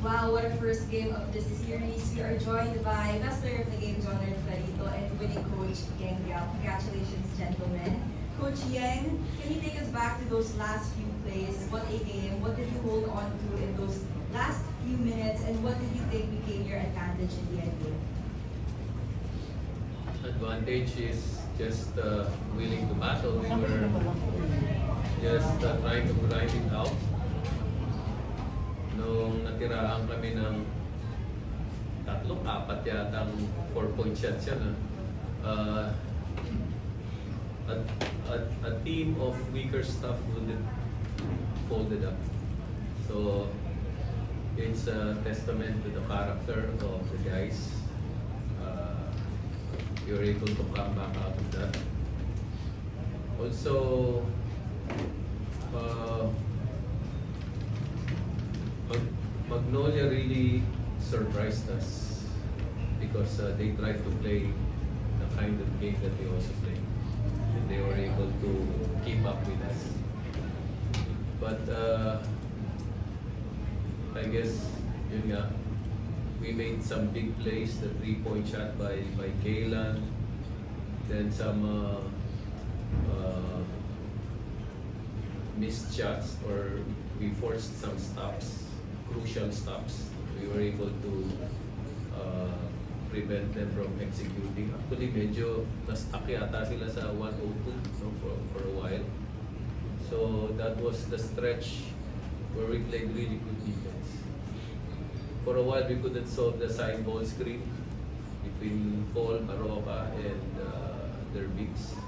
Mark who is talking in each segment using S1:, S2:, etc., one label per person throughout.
S1: Wow, what a first game of this series. We are joined by best player of the game, Jonard Clarito, and winning coach, Yang Yao. Congratulations, gentlemen. Coach Yang, can you take us back to those last few plays? What a game. What did you hold on to in those last few minutes, and what did you think became your advantage in the end game?
S2: Advantage is just willing to battle. We were just trying to grind it out. Nung natiraan kami ng 3-4 yatang 4-point shots yan. A team of weaker stuff wouldn't folded up. So it's a testament to the character of the guys. You're able to come back out of that. Also, Magnolia really surprised us because they tried to play the kind of game that we also play, and they were able to keep up with us. But I guess yun nga, we made some big plays. The 3-point shot by Kaylan, then some missed shots, or we forced some stops. Crucial stops. We were able to prevent them from executing. Actually, medyo na-stuck yata sila sa 102 for a while. So that was the stretch where we played really good defense. For a while, we couldn't solve the side ball screen between Paul, Maroka, and their bigs.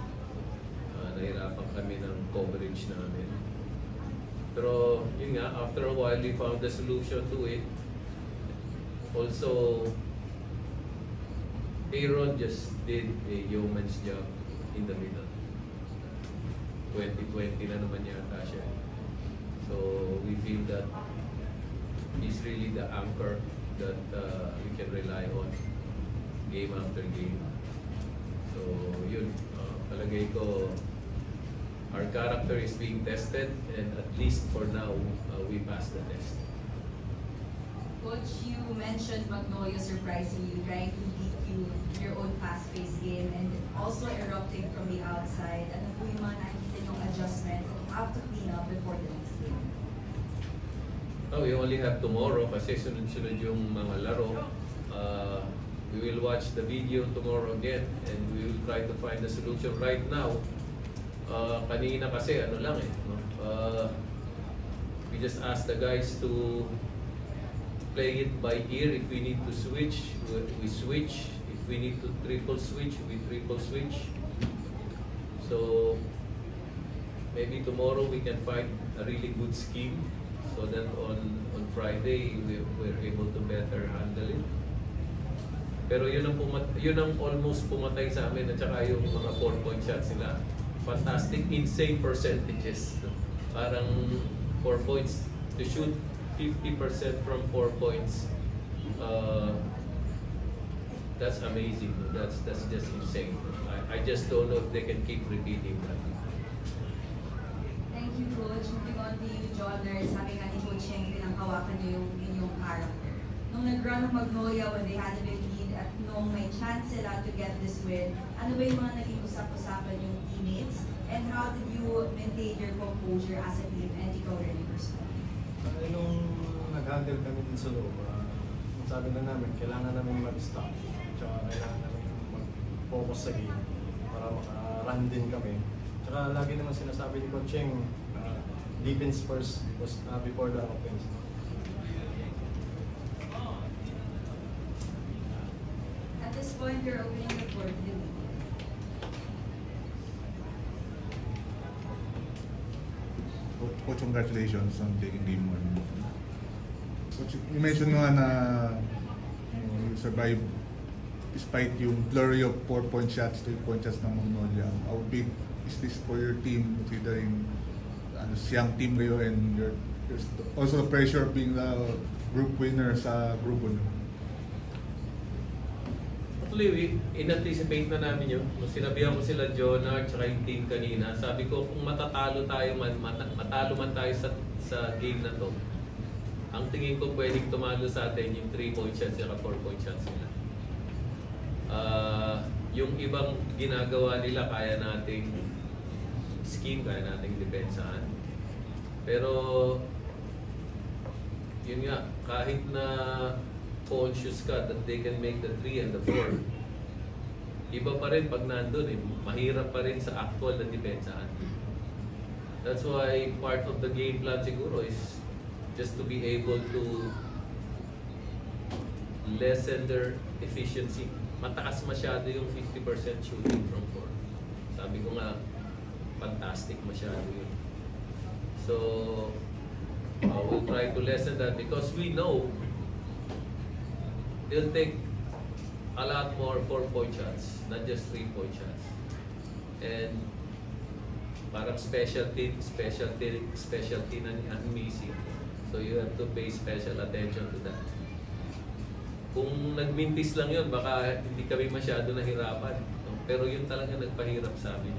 S2: Nahirapan kami ng coverage namin. Pero yun nga, after a while, we found the solution to it. Also, Aaron just did a yeoman's job in the middle. 2020 na naman yata siya. So we feel that he's really the anchor that we can rely on game after game. So yun, palagay ko, our character is being tested, and at least for now, we passed the test.
S1: Coach, you mentioned Magnolia surprising you, trying to beat you in your own fast-paced game, and also erupting from the outside. Ano po yung mga nakikita yung adjustments that you have to clean up before the next game?
S2: Oh, we only have tomorrow kasi sunod-sunod yung mga laro. We will watch the video tomorrow again, and we will try to find the solution. Right now, kanina kasi ano lang no? We just asked the guys to play it by ear. If we need to switch, we switch. If we need to triple switch, we triple switch. So maybe tomorrow we can find a really good scheme so that on Friday we're able to better handle it. Pero yun ang almost pumatay sa amin, at saka yung mga 4-point shots nila. Fantastic, insane percentages. Parang 4 points to shoot 50% from 4 points. That's amazing. That's just insane. I just don't know if they can keep repeating that.
S1: Thank you, Coach. Moving on to you, Jonard. Sabi nga ni Coach Yang, pinanghawakan niyo yung inyong character. Nung nag-run ng Magnolia when they had a big lead at nung may chance sila to get this win, ano ba yung mga naging usap-usapan yung teammates? And how did you maintain your composure as a team and ikaw rin personally?
S3: Nung nag-handle kami din sa loob, sabi na namin, kailangan namin mag-stop. Tsaka kailangan namin mag-focus sa game para maka-run din kami. Tsaka lagi naman sinasabi ni Coach Cheng, defense first before the offense.
S1: At this point, you're opening the floor to the media.
S4: Coach, congratulations on taking game 1. Coach, you mentioned nga na You survive despite yung flurry of 4-point shots, 3-point shots ng Magnolia. How big is this for your team considering young team kayo and there's also the pressure of being the group winner sa grupo nyo?
S2: Actually, in-anticipate na namin yun. Sinabihan ko sila Jonah at saka yung team kanina. Sabi ko, kung matalo man tayo sa game na to, ang tingin ko pwedeng tumalo sa atin yung 3-point shots at 4-point shots nila. Yung ibang ginagawa nila kaya nating scheme, kaya nating depensahan. Pero yun nga, kahit na conscious ka that they can make the 3 and the 4, iba pa rin pag nandun mahirap pa rin sa actual na depensahan. That's why part of the game plan siguro is just to be able to lessen their efficiency. Mataas masyado yung 50% shooting from 4. Sabi ko nga, fantastic masyado yun. So, we'll try to lessen that because we know they'll take a lot more 4-point shots, not just 3-point shots. And parang specialty na ang missing. So you have to pay special attention to that. Kung nagmintis lang yun, baka hindi kami masyado nahirapan. No? Pero yun talaga nagpahirap sa amin.